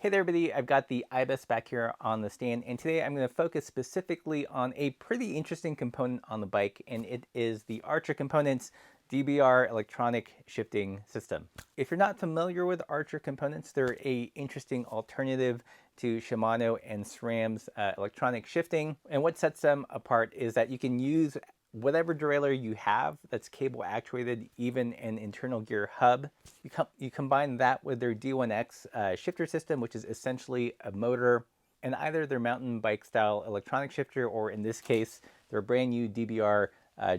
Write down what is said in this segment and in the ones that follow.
Hey there everybody, I've got the IBIS back here on the stand, and today I'm going to focus specifically on a pretty interesting component on the bike, and it is the Archer Components DBR electronic shifting system. If you're not familiar with Archer Components, they're an interesting alternative to Shimano and SRAM's electronic shifting, and what sets them apart is that you can use whatever derailleur you have that's cable actuated, even an internal gear hub. You combine that with their D1X shifter system, which is essentially a motor, and either their mountain bike style electronic shifter, or in this case, their brand new DBR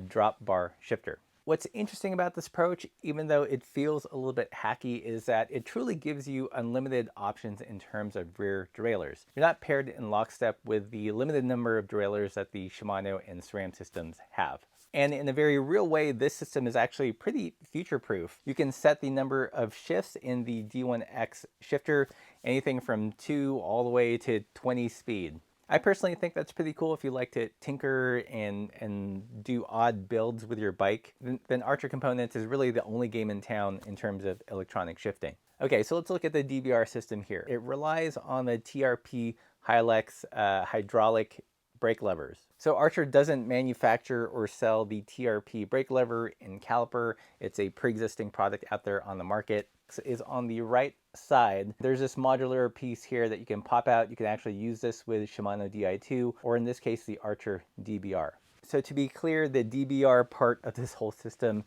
drop bar shifter. What's interesting about this approach, even though it feels a little bit hacky, is that it truly gives you unlimited options in terms of rear derailleurs. You're not paired in lockstep with the limited number of derailleurs that the Shimano and SRAM systems have. And in a very real way, this system is actually pretty future-proof. You can set the number of shifts in the D1X shifter, anything from 2 all the way to 20 speed. I personally think that's pretty cool if you like to tinker and do odd builds with your bike. Then Archer Components is really the only game in town in terms of electronic shifting. Okay, so let's look at the DBR system here. It relies on the TRP Hilux hydraulic brake levers. So Archer doesn't manufacture or sell the TRP brake lever and caliper. It's a pre-existing product out there on the market. Is on the right side. There's this modular piece here that you can pop out. You can actually use this with Shimano Di2, or in this case, the Archer DBR. So to be clear, the DBR part of this whole system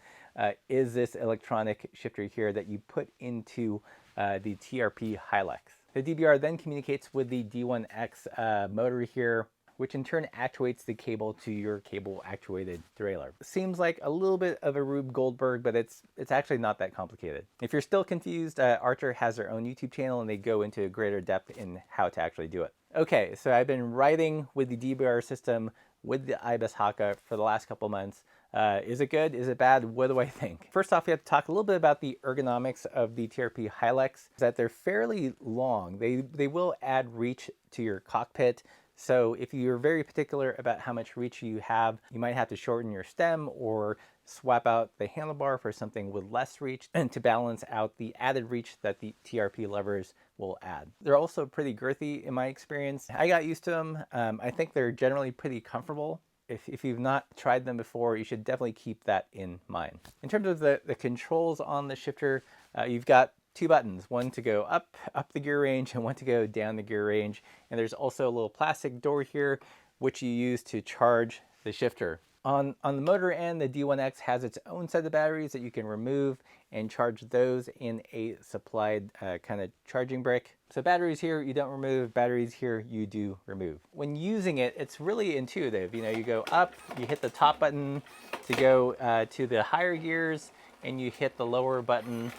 is this electronic shifter here that you put into the TRP Hilux. The DBR then communicates with the D1X motor here, which in turn actuates the cable to your cable actuated derailleur. Seems like a little bit of a Rube Goldberg, but it's actually not that complicated. If you're still confused, Archer has their own YouTube channel and they go into greater depth in how to actually do it. Okay, so I've been riding with the DBR system with the IBIS Haka for the last couple months. Is it good? Is it bad? What do I think? First off, we have to talk a little bit about the ergonomics of the TRP Hilux, that they're fairly long. They will add reach to your cockpit. So if you're very particular about how much reach you have, you might have to shorten your stem or swap out the handlebar for something with less reach, and to balance out the added reach that the TRP levers will add. They're also pretty girthy in my experience. I got used to them. I think they're generally pretty comfortable. If you've not tried them before, you should definitely keep that in mind. In terms of the controls on the shifter, you've got 2 buttons, one to go up the gear range and one to go down the gear range. And there's also a little plastic door here, which you use to charge the shifter. On the motor end, the D1X has its own set of batteries that you can remove and charge those in a supplied kind of charging brick. So batteries here you don't remove, batteries here you do remove. When using it, it's really intuitive. You know, you go up, you hit the top button to go to the higher gears, and you hit the lower button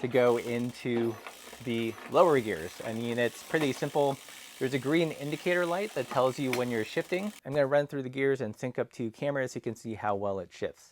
to go into the lower gears. I mean, it's pretty simple. There's a green indicator light that tells you when you're shifting. I'm going to run through the gears and sync up to camera so you can see how well it shifts.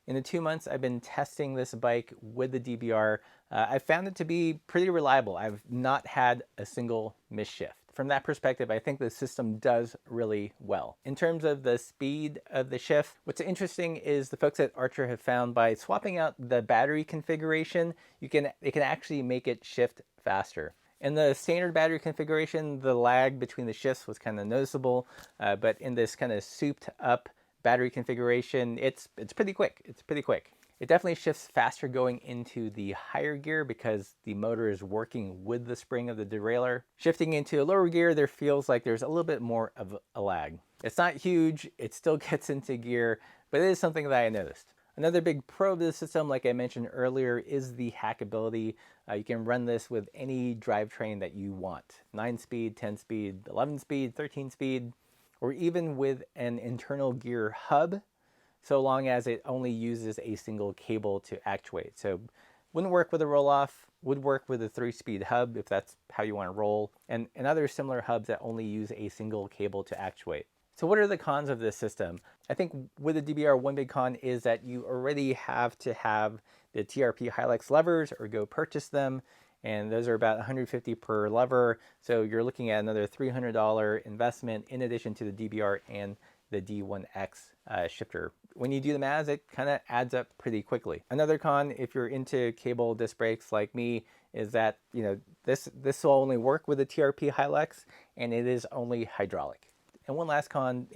In the 2 months I've been testing this bike with the DBR, I found it to be pretty reliable. I've not had a single misshift. From that perspective, I think the system does really well. In terms of the speed of the shift, what's interesting is the folks at Archer have found by swapping out the battery configuration, they can actually make it shift faster. In the standard battery configuration, the lag between the shifts was kind of noticeable, but in this kind of souped up battery configuration, it's pretty quick. It's pretty quick. It definitely shifts faster going into the higher gear because the motor is working with the spring of the derailleur. Shifting into a lower gear, there feels like there's a little bit more of a lag. It's not huge, it still gets into gear, but it is something that I noticed. Another big pro of this system, like I mentioned earlier, is the hackability. You can run this with any drivetrain that you want. 9 speed, 10 speed, 11 speed, 13 speed, or even with an internal gear hub, so long as it only uses a single cable to actuate. So wouldn't work with a roll-off, would work with a 3-speed hub if that's how you want to roll, and other similar hubs that only use a single cable to actuate. So what are the cons of this system? I think with the DBR, one big con is that you already have to have the TRP Hilux levers or go purchase them, and those are about $150 per lever. So you're looking at another $300 investment in addition to the DBR and the D1X shifter. When you do the math, it kind of adds up pretty quickly. Another con, if you're into cable disc brakes like me, is that this will only work with the TRP Hilux, and it is only hydraulic. And one last con,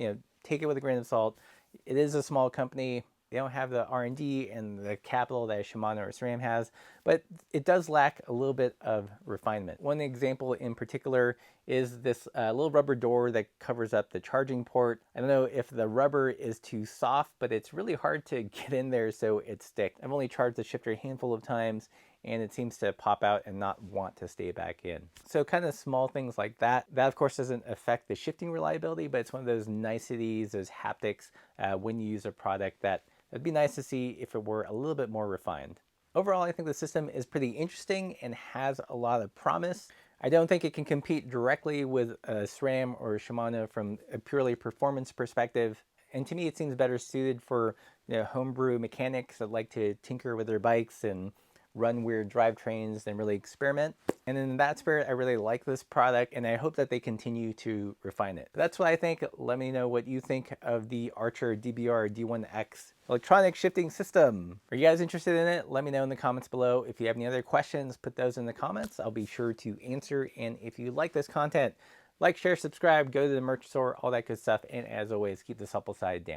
take it with a grain of salt. It is a small company. They don't have the R&D and the capital that Shimano or SRAM has, but it does lack a little bit of refinement. One example in particular is this little rubber door that covers up the charging port. I don't know if the rubber is too soft, but it's really hard to get in there so it sticks. I've only charged the shifter a handful of times, and it seems to pop out and not want to stay back in. So kind of small things like that. That of course doesn't affect the shifting reliability, but it's one of those niceties, those haptics when you use a product that it'd be nice to see if it were a little bit more refined. Overall, I think the system is pretty interesting and has a lot of promise. I don't think it can compete directly with SRAM or Shimano from a purely performance perspective. And to me, it seems better suited for homebrew mechanics that like to tinker with their bikes and run weird drivetrains than really experiment. And in that spirit, I really like this product, and I hope that they continue to refine it. That's what I think. Let me know what you think of the Archer DBR D1X electronic shifting system. Are you guys interested in it? Let me know in the comments below. If you have any other questions, put those in the comments. I'll be sure to answer. And if you like this content, like, share, subscribe, go to the merch store, all that good stuff. And as always, keep the supple side down.